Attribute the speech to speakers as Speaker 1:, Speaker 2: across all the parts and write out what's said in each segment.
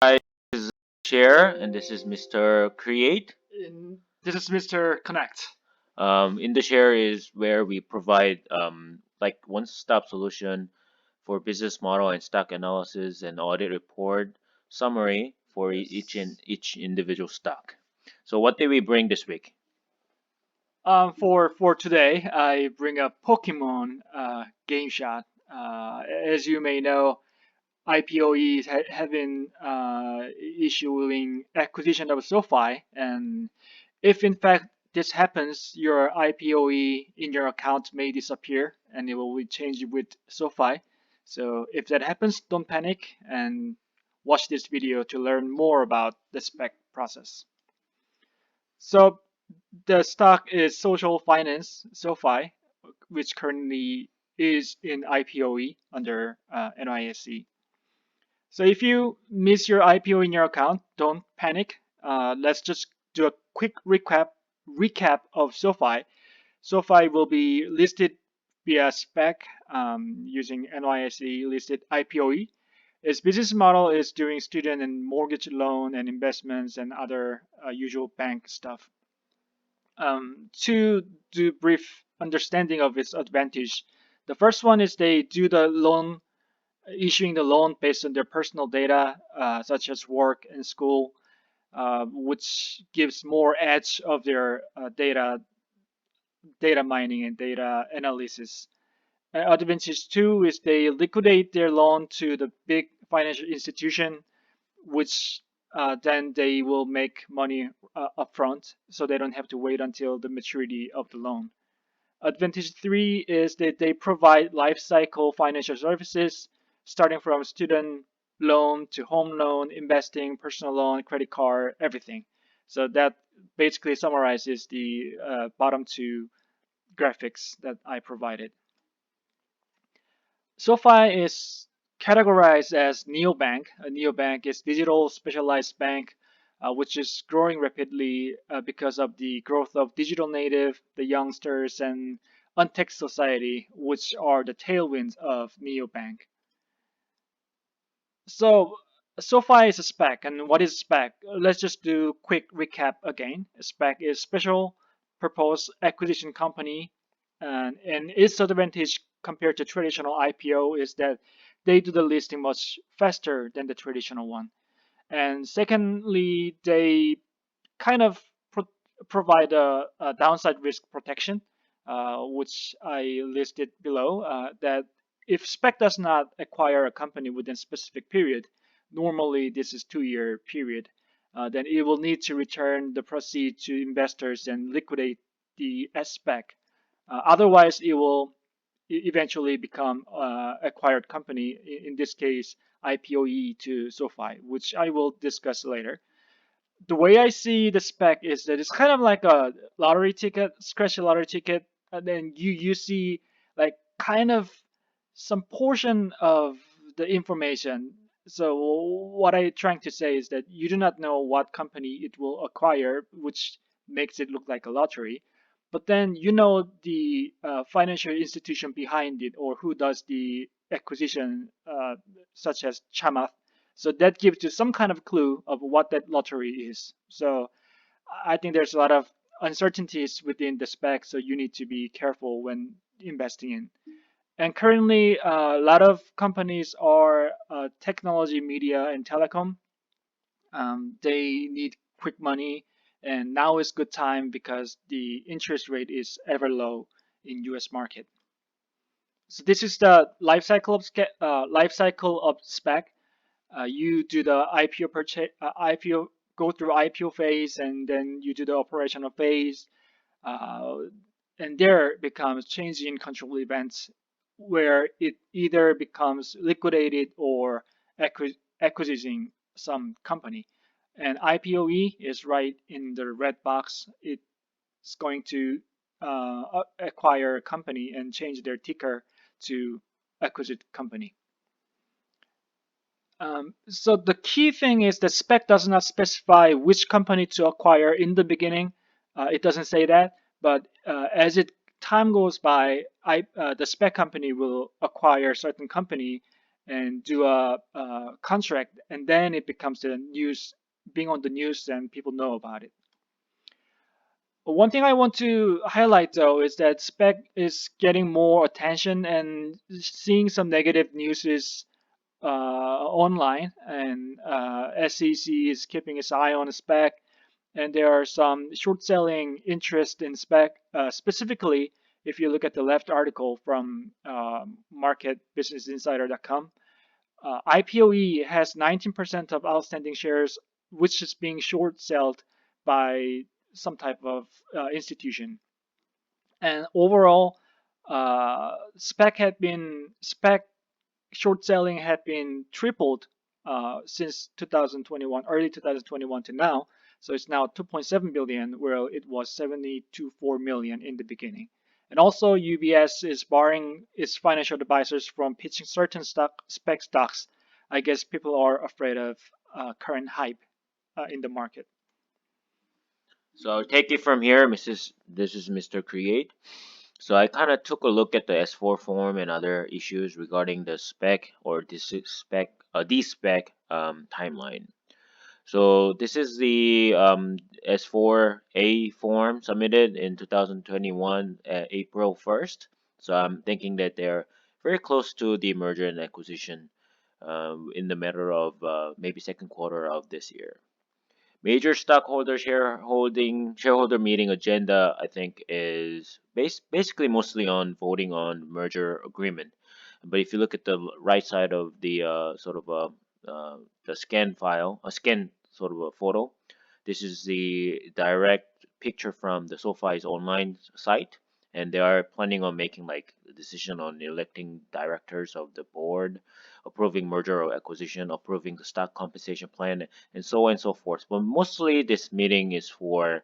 Speaker 1: Hi, this is Share, and this is Mr. Create.
Speaker 2: This is Mr. Connect.
Speaker 1: InduShare is where we provide like one-stop solution for business model and stock analysis and audit report summary for each individual stock. So, what did we bring this week?
Speaker 2: For today, I bring up Pokemon Game Shot. As you may know, IPOE have been issuing acquisition of SoFi, and if in fact this happens, your IPOE in your account may disappear, and it will be changed with SoFi. So if that happens, don't panic and watch this video to learn more about the spec process. So the stock is Social Finance, SoFi, which currently is in IPOE under NYSE. So if you miss your IPO in your account, don't panic. Let's just do a quick recap of SoFi. SoFi will be listed via SPAC using NYSE listed IPOE. Its business model is doing student and mortgage loan and investments and other usual bank stuff. To do brief understanding of its advantage, the first one is they do the loan, issuing the loan based on their personal data, such as work and school, which gives more edge of their data mining and data analysis. Advantage two is they liquidate their loan to the big financial institution, which then they will make money upfront, so they don't have to wait until the maturity of the loan. Advantage three is that they provide life cycle financial services, starting from student loan to home loan, investing, personal loan, credit card, everything. So that basically summarizes the bottom two graphics that I provided. SoFi is categorized as neobank. A neobank is digital specialized bank, which is growing rapidly because of the growth of digital native, the youngsters, and untech society, which are the tailwinds of neobank. So SoFi is a SPAC, and what is SPAC? Let's just do a quick recap again. A SPAC is special purpose acquisition company, and its advantage compared to traditional IPO is that they do the listing much faster than the traditional one. And secondly, they kind of provide a downside risk protection, which I listed below. That if SPEC does not acquire a company within a specific period, normally this is 2-year period, then it will need to return the proceeds to investors and liquidate the SPEC. Otherwise, it will eventually become acquired company. In this case, IPOE to SoFi, which I will discuss later. The way I see the spec is that it's kind of like a lottery ticket, scratch a lottery ticket, and then you see like kind of some portion of the information. So what I'm trying to say is that you do not know what company it will acquire, which makes it look like a lottery. But then you know the financial institution behind it or who does the acquisition, such as Chamath. So that gives you some kind of clue of what that lottery is. So I think there's a lot of uncertainties within the spec, so you need to be careful when investing in. And currently, a lot of companies are technology, media, and telecom. They need quick money, and now is good time because the interest rate is ever low in U.S. market. So this is the life cycle of spec. You do the IPO purchase, IPO go through IPO phase, and then you do the operational phase, uh, and there becomes change in control events where it either becomes liquidated or acquiring some company. And IPOE is right in the red box. It's going to acquire a company and change their ticker to acquisite company. So the key thing is that spec does not specify which company to acquire in the beginning. It doesn't say that, but as time goes by, the spec company will acquire certain company, and do a contract, and then it becomes the news, being on the news, and people know about it. One thing I want to highlight though is that spec is getting more attention, and seeing some negative news is online, and SEC is keeping its eye on spec, and there are some short selling interest in spec. Specifically, if you look at the left article from marketbusinessinsider.com, IPOE has 19% of outstanding shares, which is being short sold by some type of institution. And overall, spec short selling had been tripled since 2021, early 2021 to now. So it's now 2.7 billion, where it was 72.4 million in the beginning. And also, UBS is barring its financial advisors from pitching certain spec stocks. I guess people are afraid of current hype in the market.
Speaker 1: So I'll take it from here, Mrs. This is Mr. Create. So I kind of took a look at the S4 form and other issues regarding the spec or this spec, D-spec timeline. So this is the S4A form submitted in 2021 April 1st. So I'm thinking that they're very close to the merger and acquisition in the matter of maybe second quarter of this year. Major stockholder shareholder meeting agenda, I think, is basically mostly on voting on merger agreement. But if you look at the right side of the the scan file, a scan sort of a photo, this is the direct picture from the SoFi's online site, and they are planning on making like a decision on electing directors of the board, approving merger or acquisition, approving the stock compensation plan, and so on and so forth. But mostly this meeting is for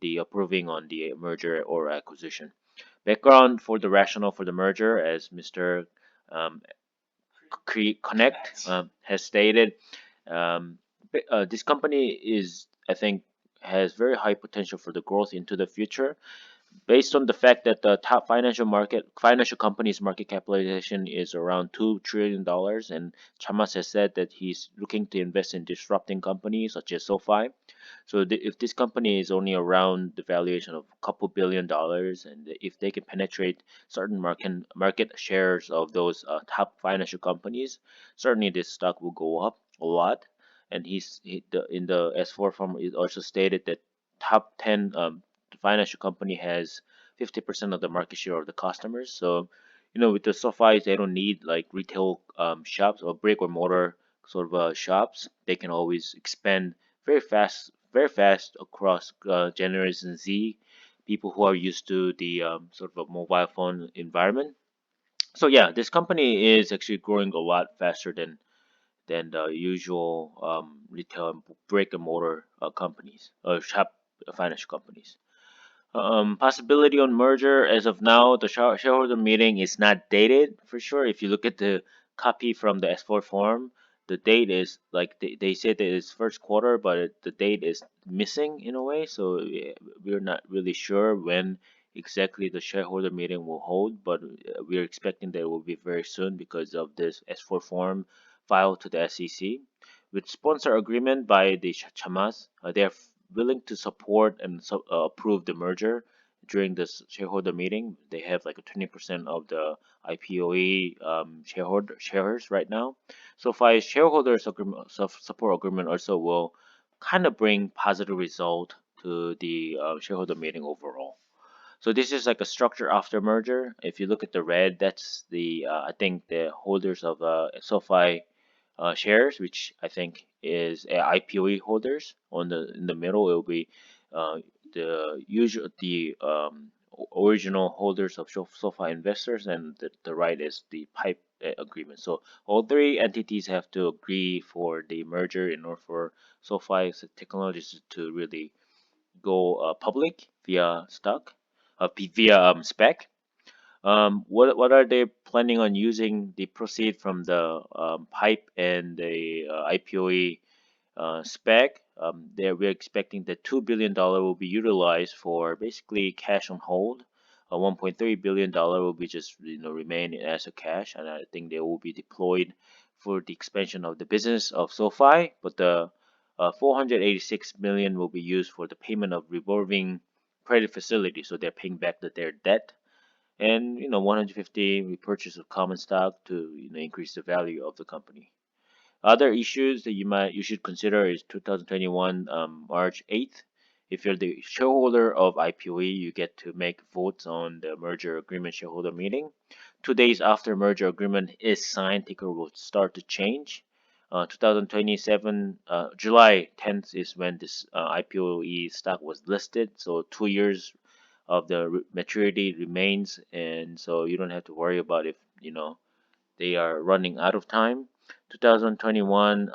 Speaker 1: the approving on the merger or acquisition. Background for the rationale for the merger, as Mr. Um, Connect has stated, um, this company is, I think, has very high potential for the growth into the future based on the fact that the top financial companies market capitalization is around $2 trillion, and Chamas has said that he's looking to invest in disrupting companies such as SoFi. So if this company is only around the valuation of a couple $1 billion, and if they can penetrate certain market shares of those top financial companies, certainly this stock will go up a lot. And in the S4 form, it also stated that top 10 financial company has 50% of the market share of the customers. So, with the SoFi, they don't need like retail shops or brick or mortar sort of shops. They can always expand very fast across Generation Z, people who are used to the sort of a mobile phone environment. So yeah, this company is actually growing a lot faster than the usual retail and brick and mortar companies or shop financial companies. Possibility on merger as of now, the shareholder meeting is not dated for sure. If you look at the copy from the S4 form, the date is like they said that it's first quarter, but the date is missing in a way. So we're not really sure when exactly the shareholder meeting will hold, but we're expecting that it will be very soon because of this S4 form filed to the SEC. With sponsor agreement by the Chamas, they are willing to support and approve the merger during this shareholder meeting. They have like a 20% of the IPOE shares right now. So SoFi shareholders agreement, support agreement also will kind of bring positive result to the shareholder meeting overall. So this is like a structure after merger. If you look at the red, that's the I think the holders of SoFi shares, which I think is IPOE holders. On the in the middle, it will be uh, the original holders of SoFi investors, and the right is the PIPE agreement. So all three entities have to agree for the merger in order for SoFi Technologies to really go public via via spec. What are they planning on using the proceed from the pipe and the IPOE spec? We're expecting that $2 billion will be utilized for basically cash on hold. $1.3 billion will be just remain as a cash, and I think they will be deployed for the expansion of the business of SoFi, but the 486 million will be used for the payment of revolving credit facility, so they're paying back their debt, and 150 repurchase of common stock to increase the value of the company. Other issues that you should consider is 2021 March 8th. If you're the shareholder of IPOE, you get to make votes on the merger agreement shareholder meeting. 2 days after merger agreement is signed, ticker will start to change. 2027 July 10th is when this IPOE stock was listed. So 2 years of the maturity remains, and so you don't have to worry about if they are running out of time. 2021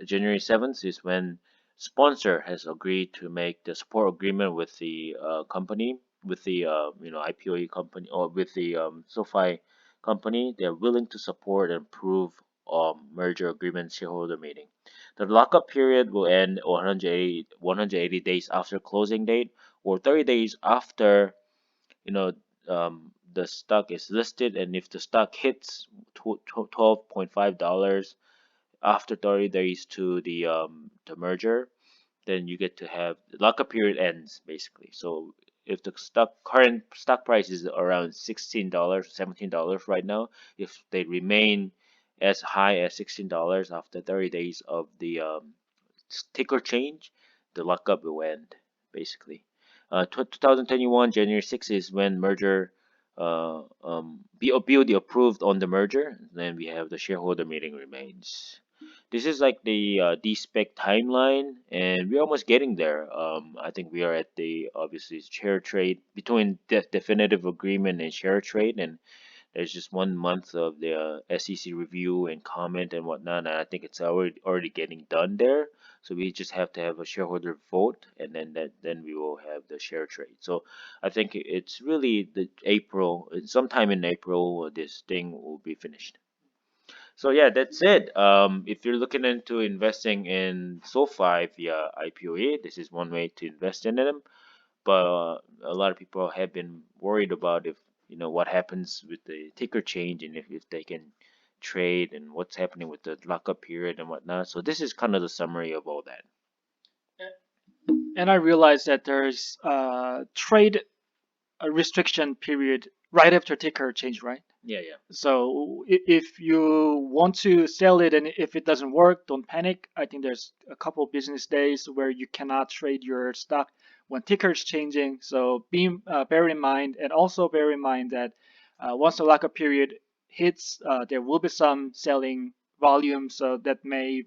Speaker 1: January 7th is when sponsor has agreed to make the support agreement with the company, with the IPOE company, or with the SoFi company. They're willing to support and approve merger agreement shareholder meeting. The lockup period will end 180 days after closing date, or 30 days after you know the stock is listed, and if the stock hits $12.5 after 30 days to the merger, then you get to have the lockup period ends basically. So if the current stock price is around $16, $17 right now, if they remain as high as $16 after 30 days of the ticker change, the lockup will end basically. 2021 January 6th is when merger BOD approved on the merger. Then we have the shareholder meeting remains. This is like the De-SPAC timeline, and we're almost getting there. I think we are at the obviously share trade between definitive agreement and share trade, and there's just 1 month of the SEC review and comment and whatnot, and I think it's already getting done there. So we just have to have a shareholder vote, and then we will have the share trade. So I think it's really the April, sometime in April, this thing will be finished. So yeah, that's it. If you're looking into investing in SoFi via IPOE, this is one way to invest in them. But a lot of people have been worried about if what happens with the ticker change, and if they can trade, and what's happening with the lockup period and whatnot. So this is kind of the summary of all that.
Speaker 2: And I realized that there's trade restriction period right after ticker change, right?
Speaker 1: Yeah, yeah.
Speaker 2: So if you want to sell it and if it doesn't work, don't panic. I think there's a couple business days where you cannot trade your stock when ticker is changing. So bear in mind, and also bear in mind that once the lockup period hits, there will be some selling volume, so that may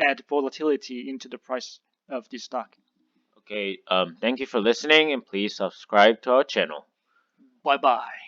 Speaker 2: add volatility into the price of the stock.
Speaker 1: Okay. Thank you for listening, and please subscribe to our channel.
Speaker 2: Bye bye.